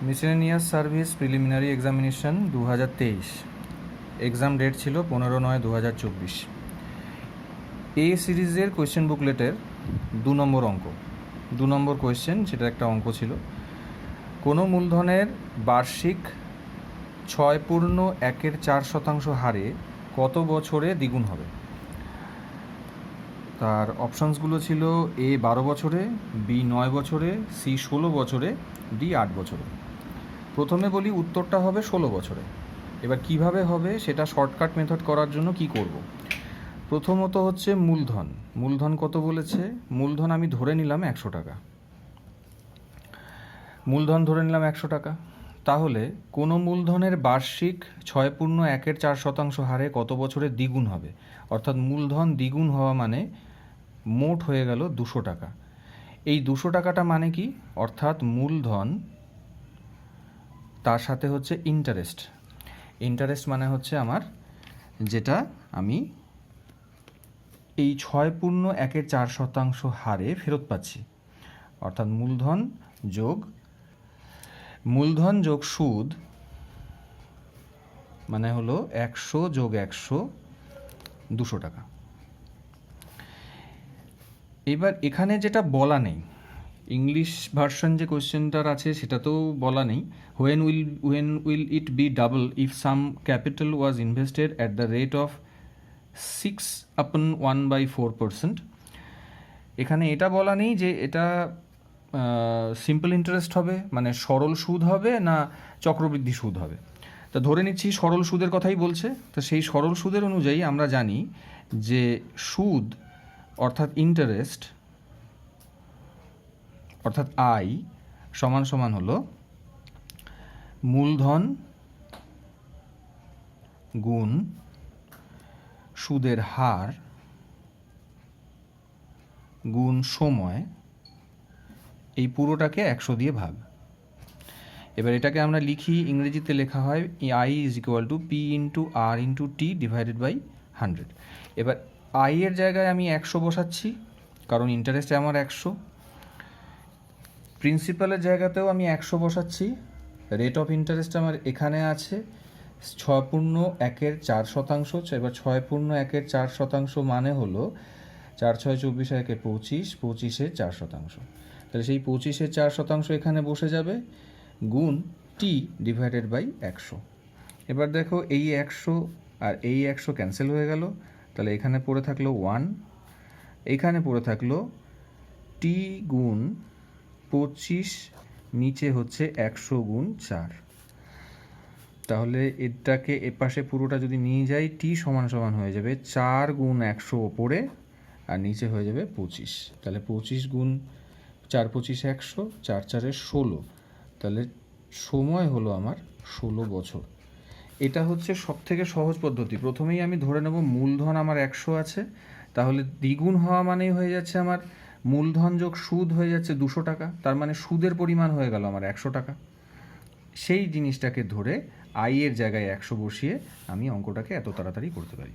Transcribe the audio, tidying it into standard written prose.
Miscellaneous service preliminary examination 2023, exam date ছিল 15/9/2024। এই সিরিজের কোয়েশ্চেন বুকলেটের 2 নম্বর অঙ্ক, 2 নম্বর কোয়েশ্চেন, সেটা একটা অঙ্ক ছিল। কোনো মূলধনের বার্ষিক 6.1% হারে কত বছরে দ্বিগুণ হবে? তার অপশানসগুলো ছিল এ 12 বছরে, বি 9 বছরে, সি 16 বছরে, ডি 8 বছরে। প্রথমে বলি উত্তরটা হবে 16 বছরে। এবার কিভাবে হবে সেটা শর্টকাট মেথড করার জন্য কি করব? প্রথমত হচ্ছে মূলধন। মূলধন কত বলেছে? মূলধন আমি ধরে নিলাম 100 টাকা। মূলধন ধরে নিলাম 100 টাকা। তাহলে কোনো মূলধনের বার্ষিক 6.1% হারে কত বছরে দ্বিগুণ হবে? অর্থাৎ মূলধন দ্বিগুণ হওয়া মানে মোট হয়ে গেল 200 টাকা। এই 200 টাকাটা মানে কি? অর্থাৎ মূলধন তার সাথে হচ্ছে ইন্টারেস্ট। ইন্টারেস্ট মানে হচ্ছে আমার যেটা আমি এই 6.1% হারে ফেরত পাচ্ছি। অর্থাৎ মূলধন যোগ সুদ মানে হলো 100 যোগ 100, 200 টাকা। এবার এখানে যেটা বলা নেই, ইংলিশ ভার্সন যে কোয়েশ্চেনটার আছে সেটাতেও বলা নেই, when will it be double if some capital was invested at the rate of 6/1/4%। এখানে এটা বলা নেই যে এটা সিম্পল ইন্টারেস্ট হবে, মানে সরল সুদ হবে না চক্রবৃদ্ধি সুদ হবে। তা ধরে নিচ্ছি সরল সুদের কথাই বলছে। তো সেই সরল সুদের অনুযায়ী আমরা জানি যে সুদ অর্থাৎ ইন্টারেস্ট অর্থাৎ আই সমান সমান হলো মূলধন গুণ সুদের হার গুণ সময়, এই পুরোটাকে 100 দিয়ে ভাগ। এবার এটাকে আমরা লিখি, ইংরেজিতে লেখা হয় I = P × R × T / 100। এবার আই এর জায়গায় আমি 100 বসাচ্ছি, কারণ ইন্টারেস্ট আমার 100। প্রিন্সিপালের জায়গাতেও আমি 100 বসাচ্ছি। রেট অফ ইন্টারেস্ট আমার এখানে আছে 6.1% এবার 6.1% মানে হলো 4 × 6 = 24, 25, 25-এর 4%। তাহলে সেই 25-এর 4% এখানে বসে যাবে, গুণ টি / 100। এবার দেখো এই 100 আর এই 100 ক্যান্সেল হয়ে গেল। তাহলে এখানে পড়ে থাকলো 1, এইখানে পড়ে থাকলো টি গুণ 25, নিচে হচ্ছে 100 গুণ 4। তাহলে এটাকে এপাশে পুরোটা যদি নিয়ে যাই, টি সমান সমান হয়ে যাবে 4 গুণ 100 ওপরে আর নিচে হয়ে যাবে 25। তাহলে 25 গুণ 4 × 25 = 100, 4 × 4 = 16। তাহলে সময় হলো আমার 16 বছর। এটা হচ্ছে সবথেকে সহজ পদ্ধতি। প্রথমেই আমি ধরে নেব মূলধন আমার 100 আছে, তাহলে দ্বিগুণ হওয়া মানেই হয়ে যাচ্ছে আমার মূলধন যোগ সুদ হয়ে যাচ্ছে 200 টাকা। তার মানে সুদের পরিমাণ হয়ে গেল আমার 100 টাকা। সেই জিনিসটাকে ধরে আই এর জায়গায় 100 বসিয়ে আমি অঙ্কটাকে এত তাড়াতাড়ি করতে পারি।